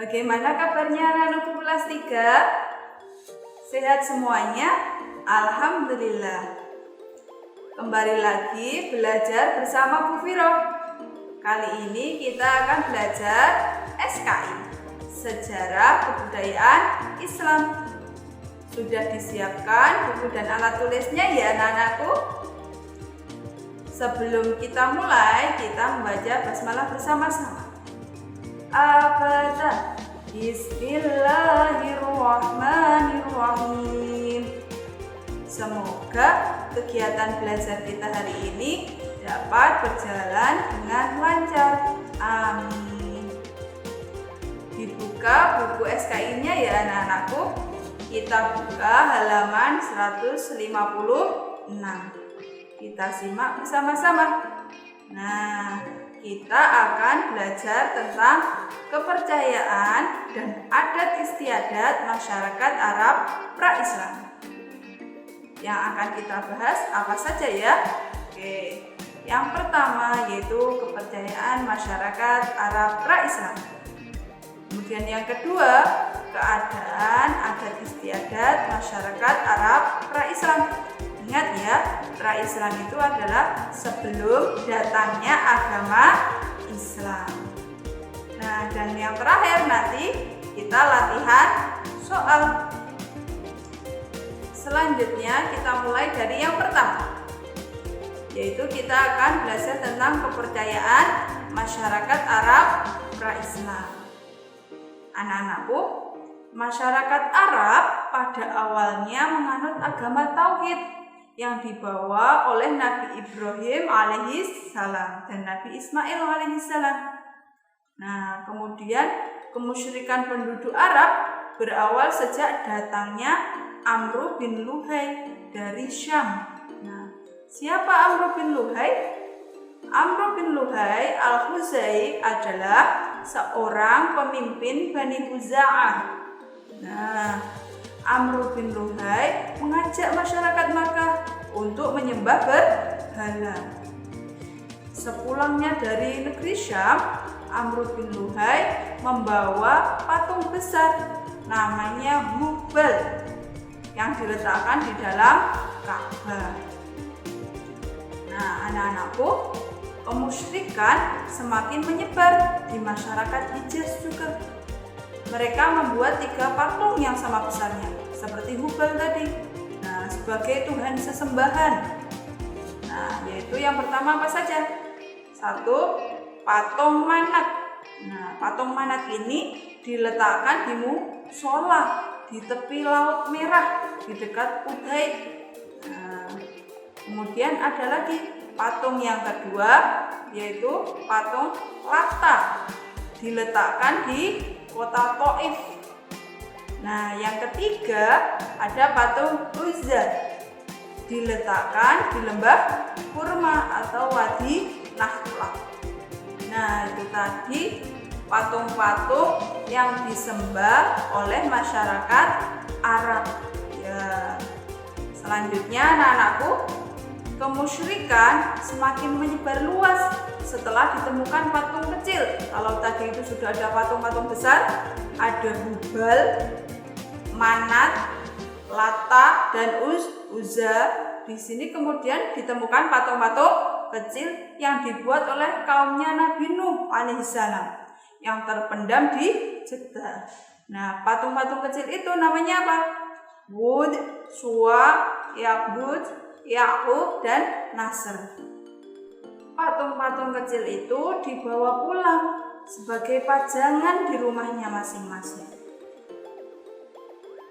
Bagaimana kabarnya anak-anakku kelas 3? Sehat semuanya? Alhamdulillah. Kembali lagi belajar bersama Bu Viro. Kali ini kita akan belajar SKI, Sejarah Kebudayaan Islam. Sudah disiapkan buku dan alat tulisnya ya anak-anakku? Sebelum kita mulai, kita membaca basmalah bersama-sama. Abada. Bismillahirrahmanirrahim. Semoga kegiatan belajar kita hari ini dapat berjalan dengan lancar. Amin. Dibuka buku SKI-nya ya anak-anakku. Kita buka halaman 156. Kita simak bersama-sama. Nah, kita akan belajar tentang kepercayaan dan adat istiadat masyarakat Arab pra-Islam. Yang akan kita bahas apa saja ya? Oke, yang pertama yaitu kepercayaan masyarakat Arab pra-Islam. Kemudian yang kedua, keadaan adat istiadat masyarakat Arab pra-Islam. Ingat ya, pra-Islam itu adalah sebelum datangnya agama Islam. Nah, dan yang terakhir nanti kita latihan soal. Selanjutnya kita mulai dari yang pertama, yaitu kita akan belajar tentang kepercayaan masyarakat Arab pra-Islam. Anak-anakku, masyarakat Arab pada awalnya menganut agama Tauhid yang dibawa oleh Nabi Ibrahim alaihissalam dan Nabi Ismail alaihissalam. Nah, kemudian kemusyrikan penduduk Arab berawal sejak datangnya Amr bin Luhai dari Syam. Nah, siapa Amr bin Luhai? Amr bin Luhai al-Khuzai adalah seorang pemimpin Bani Khuza'ah. Nah, Amr bin Luhai mengajak masyarakat Makkah untuk menyembah berhala. Sepulangnya dari negeri Syam, Amr bin Luhai membawa patung besar namanya Hubal yang diletakkan di dalam Ka'bah. Nah, anak-anakku, kemusyrikan semakin menyebar di masyarakat Hijaz juga. Mereka membuat 3 patung yang sama besarnya, seperti Hubal tadi. Nah, sebagai Tuhan sesembahan. Nah, yaitu yang pertama apa saja? 1, patung Manat. Nah, patung Manat ini diletakkan di mushola di tepi Laut Merah di dekat Udaid. Nah, kemudian ada lagi patung yang kedua, yaitu patung Lata, diletakkan di kota Taif. Nah, yang ketiga ada patung Uzza, diletakkan di lembah Kurma atau Wadi Nakhlah. Nah, itu tadi patung-patung yang disembah oleh masyarakat Arab. Ya. Selanjutnya anak-anakku, kemusyrikan semakin menyebar luas setelah ditemukan patung kecil. Kalau tadi itu sudah ada patung-patung besar, ada Hubal, Manat, Lata, dan Uzza. Di sini kemudian ditemukan patung-patung kecil yang dibuat oleh kaumnya Nabi Nuh alaihissalam yang terpendam di Jeddah. Nah, patung-patung kecil itu namanya apa? Wud, Suwa, Ya'bud, Ya'qub, dan Nasr. Patung-patung kecil itu dibawa pulang sebagai pajangan di rumahnya masing-masing.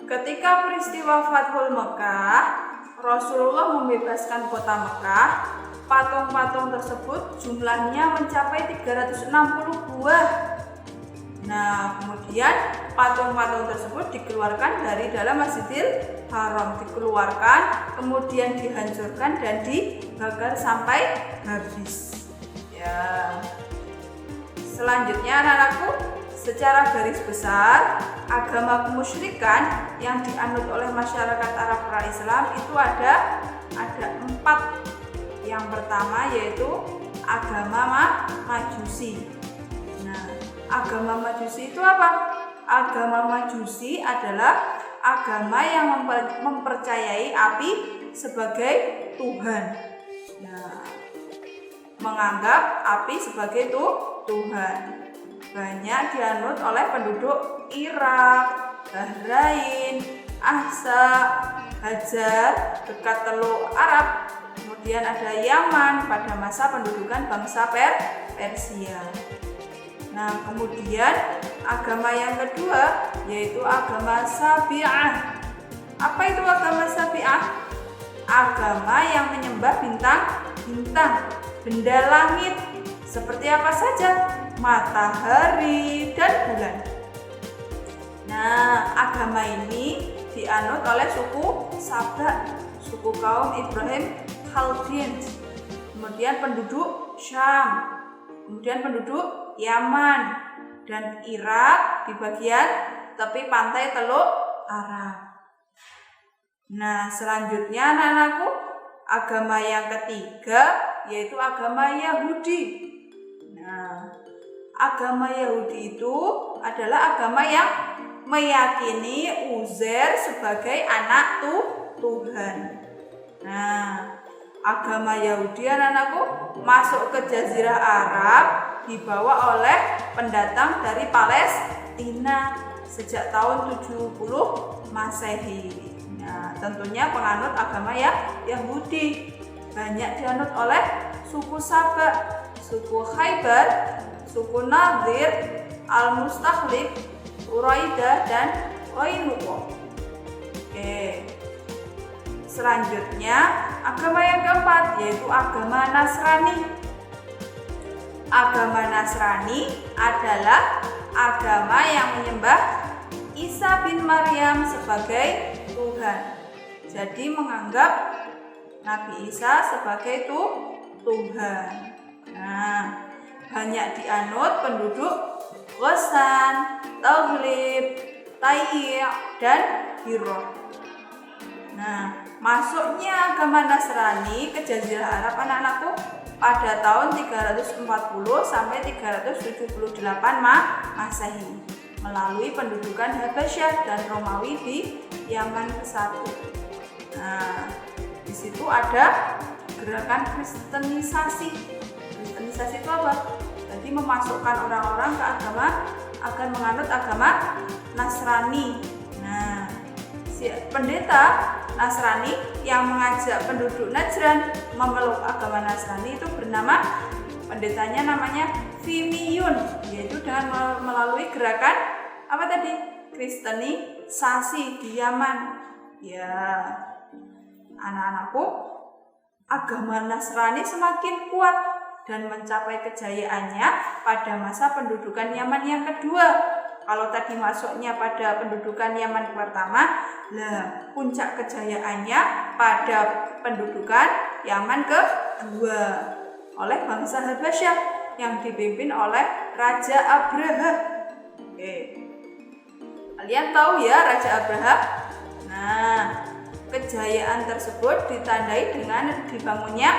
Ketika peristiwa Fathul Mekah, Rasulullah membebaskan kota Mekah. Patung-patung tersebut jumlahnya mencapai 360 buah. Nah, kemudian patung-patung tersebut dikeluarkan dari dalam Masjidil Haram, dikeluarkan, kemudian dihancurkan dan dibakar sampai habis. Ya. Selanjutnya anak-anakku, secara garis besar, agama kemusyrikan yang dianut oleh masyarakat Arab pra-Islam itu ada 4. Yang pertama yaitu agama Majusi. Nah, agama Majusi itu apa? Agama Majusi adalah agama yang mempercayai api sebagai Tuhan. Nah, menganggap api sebagai Tuhan. Banyak dianut oleh penduduk Irak, Bahrain, Ahsa, Hajar, dekat Teluk Arab. Kemudian ada Yaman pada masa pendudukan bangsa Persia. Nah, kemudian agama yang kedua yaitu agama Sabi'ah. Apa itu agama Sabi'ah? Agama yang menyembah bintang-bintang, benda langit. Seperti apa saja? Matahari dan bulan. Nah, agama ini dianut oleh suku Saba, suku kaum Ibrahim Khaldian. Kemudian penduduk Syam, kemudian penduduk Yaman dan Irak di bagian tepi pantai Teluk Arab. Nah, selanjutnya anak-anakku, agama yang ketiga yaitu agama Yahudi. Nah, agama Yahudi itu adalah agama yang meyakini Uzair sebagai anak Tuhan. Nah, agama Yahudi anak-anakku masuk ke Jazirah Arab dibawa oleh pendatang dari Palestina sejak tahun 70 Masehi. Nah, tentunya penganut agama Yahudi banyak dianut oleh suku Saba, suku Khaybar, suku Nadir, Al-Mustakhlif, Quraidah dan Qainuqa. Oke. Selanjutnya, agama yang keempat yaitu agama Nasrani. Agama Nasrani adalah agama yang menyembah Isa bin Maryam sebagai Tuhan. Jadi menganggap Nabi Isa sebagai Tuhan. Nah, banyak dianut penduduk Ghassan, Taghlib, Tai' dan Hirah. Nah, masuknya agama Nasrani ke Jazirah Arab anak-anakku pada tahun 340 sampai 378 Masehi melalui pendudukan Habasyah dan Romawi di Yaman ke-1. Nah, di situ ada gerakan kristenisasi. Kristenisasi itu apa? Jadi memasukkan orang-orang ke agama agar menganut agama Nasrani. Nah, si pendeta Nasrani yang mengajak penduduk Najran memeluk agama Nasrani itu bernama, pendetanya namanya Fimiyun, yaitu dengan melalui gerakan apa tadi? Kristenisasi di Yaman. Ya, anak-anakku, agama Nasrani semakin kuat dan mencapai kejayaannya pada masa pendudukan Yaman yang kedua. Kalau tadi masuknya pada pendudukan Yaman pertama, puncak kejayaannya pada pendudukan Yaman kedua oleh bangsa Habasyah yang dipimpin oleh Raja Abraha. Oke. Kalian tahu ya Raja Abraha? Nah, kejayaan tersebut ditandai dengan dibangunnya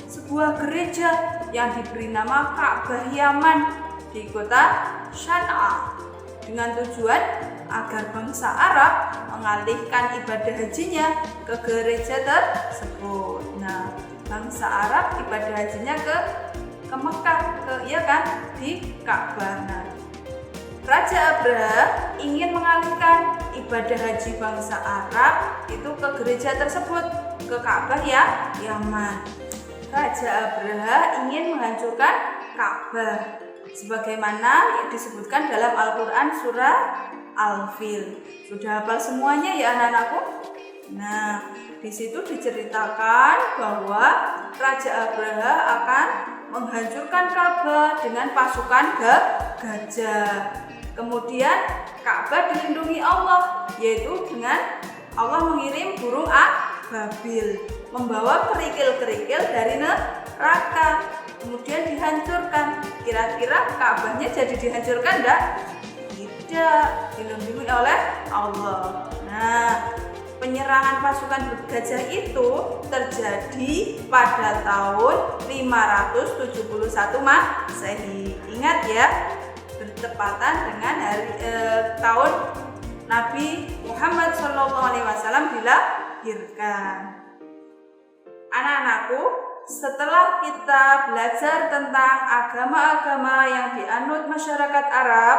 sebuah gereja yang diberi nama Ka'bah Yaman di kota Shan'a dengan tujuan agar bangsa Arab mengalihkan ibadah hajinya ke gereja tersebut. Nah, bangsa Arab ibadah hajinya ke Mekah, di Ka'bah. Nah, Raja Abraha ingin mengalihkan ibadah haji bangsa Arab itu ke gereja tersebut, ke Ka'bah Yaman. Raja Abraha ingin menghancurkan Ka'bah sebagaimana disebutkan dalam Al-Quran surah Al-Fil. Sudah hafal semuanya ya anak-anakku? Nah, di situ diceritakan bahwa Raja Abraha akan menghancurkan Ka'bah dengan pasukan gajah. Kemudian Ka'bah dilindungi Allah, yaitu dengan Allah mengirim burung ababil membawa kerikil-kerikil dari neraka, kemudian dihancurkan. Kira-kira Ka'bahnya jadi dihancurkan enggak? Tidak, dilindungi oleh Allah. Nah, penyerangan pasukan gajah itu terjadi pada tahun 571 Masehi. Ingat ya, bertepatan dengan tahun Nabi Muhammad SAW dilahirkan. Anak-anakku, setelah kita belajar tentang agama-agama yang dianut masyarakat Arab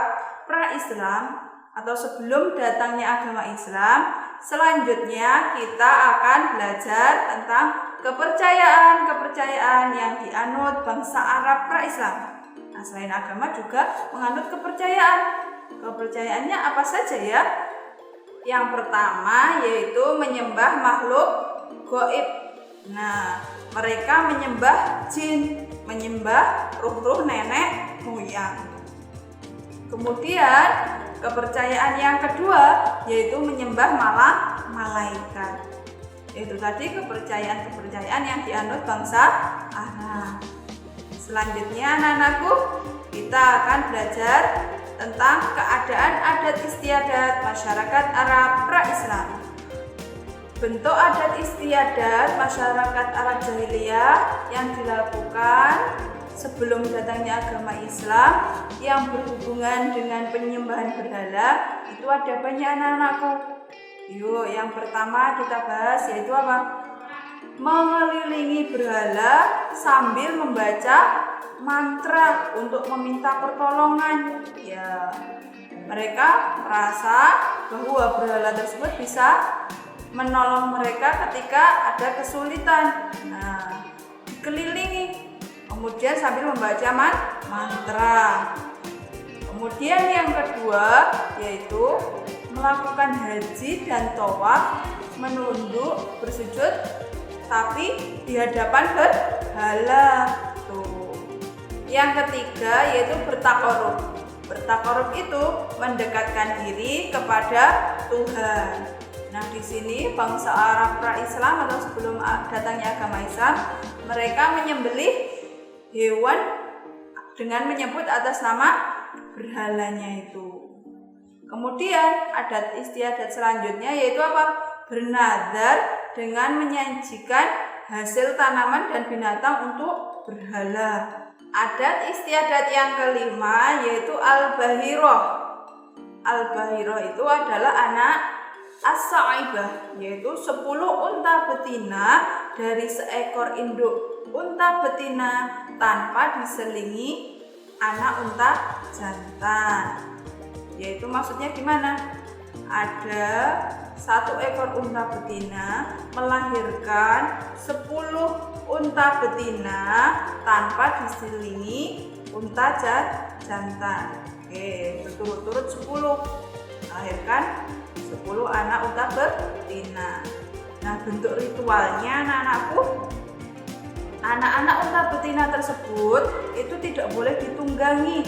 pra-Islam atau sebelum datangnya agama Islam, selanjutnya kita akan belajar tentang kepercayaan yang dianut bangsa Arab pra-Islam. Nah, selain agama juga menganut kepercayaan. Kepercayaannya apa saja ya? Yang pertama yaitu menyembah makhluk gaib. Nah, mereka menyembah jin, menyembah ruh-ruh nenek moyang. Kemudian kepercayaan yang kedua yaitu menyembah malaikat. Itu tadi kepercayaan yang dianut bangsa Arab. Selanjutnya anak-anakku, kita akan belajar tentang keadaan adat istiadat masyarakat Arab pra-Islam. Bentuk adat istiadat masyarakat Arab jahiliyah yang dilakukan sebelum datangnya agama Islam yang berhubungan dengan penyembahan berhala itu ada banyak anak-anakku. Yuk, yang pertama kita bahas yaitu apa? Mengelilingi berhala sambil membaca mantra untuk meminta pertolongan. Ya, mereka merasa bahwa berhala tersebut bisa menolong mereka ketika ada kesulitan. Nah, dikelilingi, kemudian sambil membaca mantra. Kemudian yang kedua yaitu melakukan haji dan tawaf, menunduk, bersujud, tapi di hadapan berhala. Tuh. Yang ketiga yaitu bertakarub. Bertakarub itu mendekatkan diri kepada Tuhan. Nah, di sini bangsa Arab pra-Islam atau sebelum datangnya agama Islam, mereka menyembelih hewan dengan menyebut atas nama berhalanya itu. Kemudian adat istiadat selanjutnya yaitu apa? Bernadar dengan menyajikan hasil tanaman dan binatang untuk berhala. Adat istiadat yang kelima yaitu al-bahirah. Al-bahirah itu adalah anak as-sa'ibah, yaitu 10 unta betina dari seekor induk unta betina tanpa diselingi anak unta jantan. Yaitu maksudnya gimana? Ada 1 ekor unta betina melahirkan 10 unta betina tanpa diselingi unta jantan. Oke, berturut-turut 10 melahirkan 10 anak unta betina. Nah, bentuk ritualnya anak-anakku, anak-anak unta betina tersebut itu tidak boleh ditunggangi,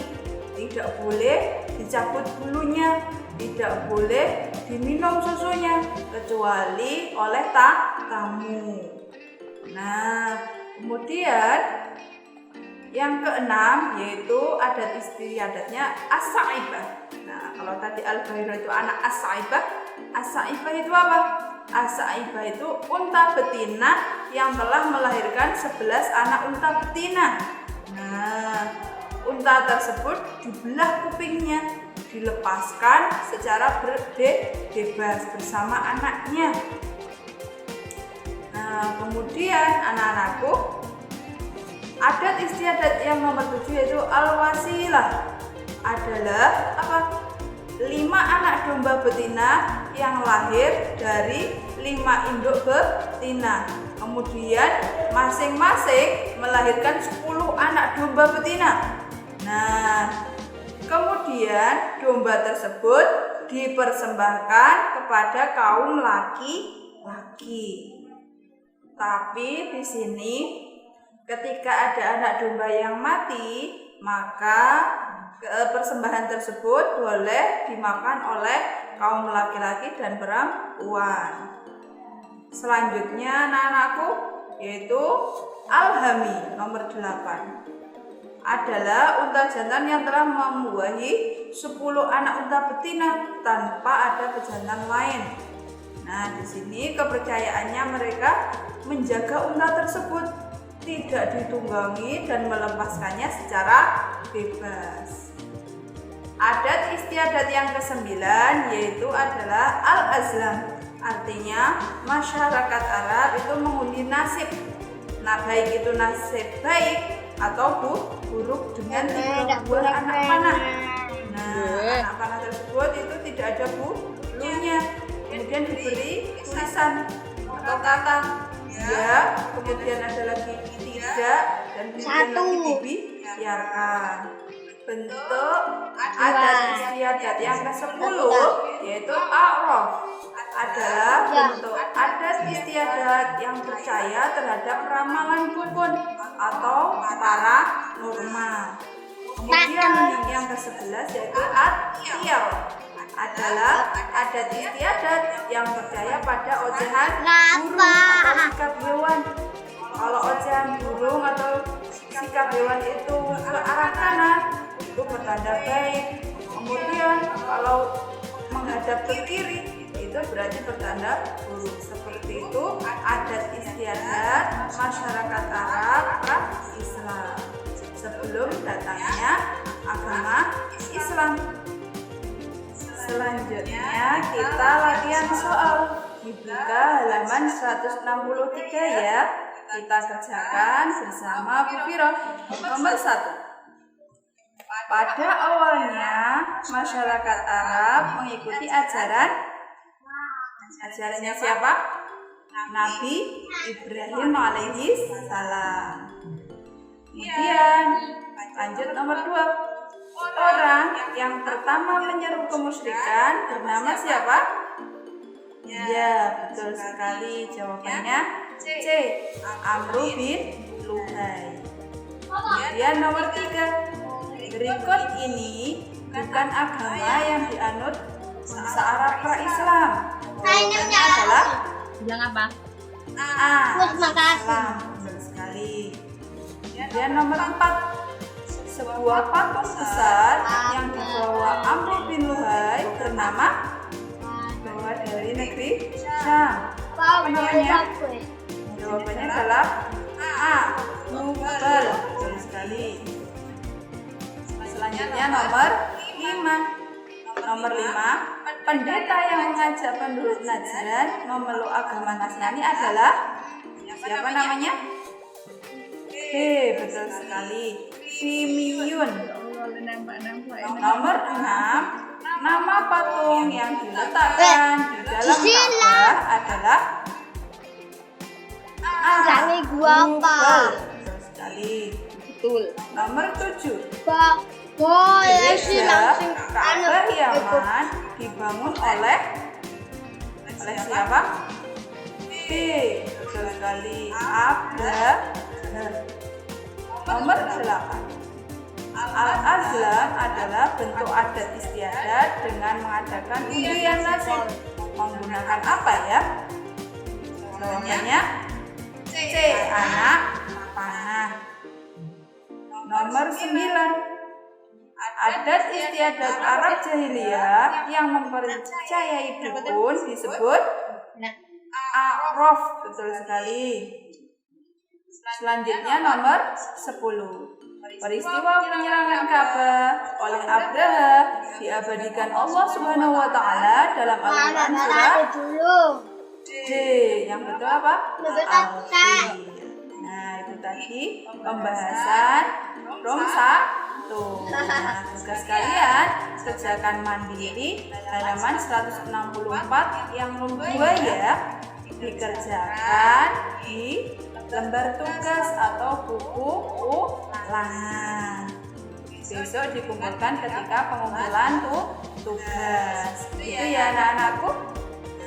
tidak boleh dicabut bulunya, tidak boleh diminum susunya kecuali oleh tamu. Nah, kemudian yang keenam yaitu adat istiadatnya as-sa'ibah. Nah, kalau tadi al-bahirah itu anak as-sa'ibah, as-sa'ibah itu apa? As-sa'ibah itu unta betina yang telah melahirkan 11 anak unta betina. Nah, unta tersebut dibelah kupingnya, dilepaskan secara bebas bersama anaknya. Nah, kemudian anak-anakku, adat istiadat yang nomor 7 yaitu al-wasilah adalah apa? 5 anak domba betina yang lahir dari 5 induk betina. Kemudian masing-masing melahirkan 10 anak domba betina. Nah, kemudian domba tersebut dipersembahkan kepada kaum laki-laki. Tapi di sini ketika ada anak domba yang mati, maka persembahan tersebut boleh dimakan oleh kaum laki-laki dan perempuan. Selanjutnya anak-anakku yaitu al-hami nomor 8 adalah unta jantan yang telah membuahi 10 anak unta betina tanpa ada pejantan lain. Nah, di sini kepercayaannya mereka menjaga unta tersebut tidak ditunggangi dan melepaskannya secara bebas. Adat istiadat yang ke-9 yaitu adalah al-azlam. Artinya masyarakat Arab itu mengundi nasib. Nah, baik itu nasib baik atau buruk dengan 3 buah anak panah. Nah, anak panah tersebut itu tidak ada bulunya. Kemudian diberi tulisan atau kata ya, kemudian ada lagi tidak, dan kemudian lagi dibiarkan. Bentuk adat istiadat yang ke-10 yaitu a'raf adalah bentuk adat istiadat yang percaya terhadap ramalan dukun atau paranormal. Kemudian yang ke-11 yaitu at-tiyar adalah adat istiadat yang percaya pada ocehan burung atau sikap hewan. Kalau ocehan burung atau sikap hewan itu ke arah kanan, itu pertanda baik. Kemudian kalau menghadap ke kiri, itu berarti pertanda buruk. Seperti itu adat istiadat masyarakat Arab Islam sebelum datangnya agama Islam. Selanjutnya kita latihan soal. Dibuka halaman 163 ya. Kita kerjakan bersama Bu Firoh. Nomor 1. Pada awalnya masyarakat Arab mengikuti ajarannya siapa? Nabi Ibrahim alaihi salam. Kemudian lanjut nomor 2. Orang yang pertama menyeru kemusyrikan bernama siapa? Ya, betul sekali. Jawabannya C. Amru bin Luhai. Kemudian nomor 3. Berikut ini bukan agama yang dianut bangsa Arab pra-Islam. Jawabannya adalah yang apa? A. Islam. Betul sekali. Kemudian nomor 4. Sebuah patung besar yang dibawa Amru bin Luhai bernama dari negeri Syam. Apa namanya? Jawabannya adalah A. Mubal. Betul sekali. Selanjutnya nomor 5. Nomor 5. Pendeta yang mengajak penduduk Najran memeluk agama Nasrani adalah siapa namanya? B. Betul sekali. Simiyun. Nomor 6. Nama patung yang diletakkan di dalam Ka'bah adalah Jangan gua apa? Betul sekali. Betul. Nomor 7. Boleh Gereja Ka'bah Yaman dibangun oleh siapa? B. Betul sekali. Abraham. Nomor 8. Al-azlam adalah bentuk adat istiadat dengan mengadakan undian nasib. Menggunakan apa ya? Jawabannya C. Anak panah. Nomor 9. Adat istiadat Arab jahiliyah yang mempercayai dukun disebut a'raf. Betul sekali. Selanjutnya nomor 10. Peristiwa penyerangan Ka'bah oleh Abraha diabadikan Allah Subhanahu wa taala dalam Al-Qur'an surat D. Yang betul apa? Al-Fil. Nah, itu tadi pembahasan Rom 1. Nah, tugas kalian kerjakan mandiri halaman 164 yang Rom 2 ya. Dikerjakan di lembar tugas atau buku ulangan. Besok dikumpulkan ketika pengumpulan tugas. Itu ya anak-anakku.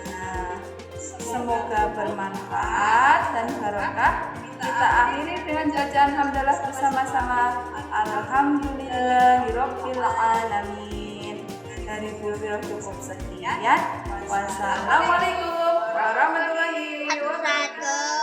Nah, semoga bermanfaat dan barokah. Kita akhiri dengan bacaan hamdalah bersama-sama. Alhamdulillahirabbil alamin. Dari beliau cukup sekian. Wassalamualaikum warahmatullahi wabarakatuh.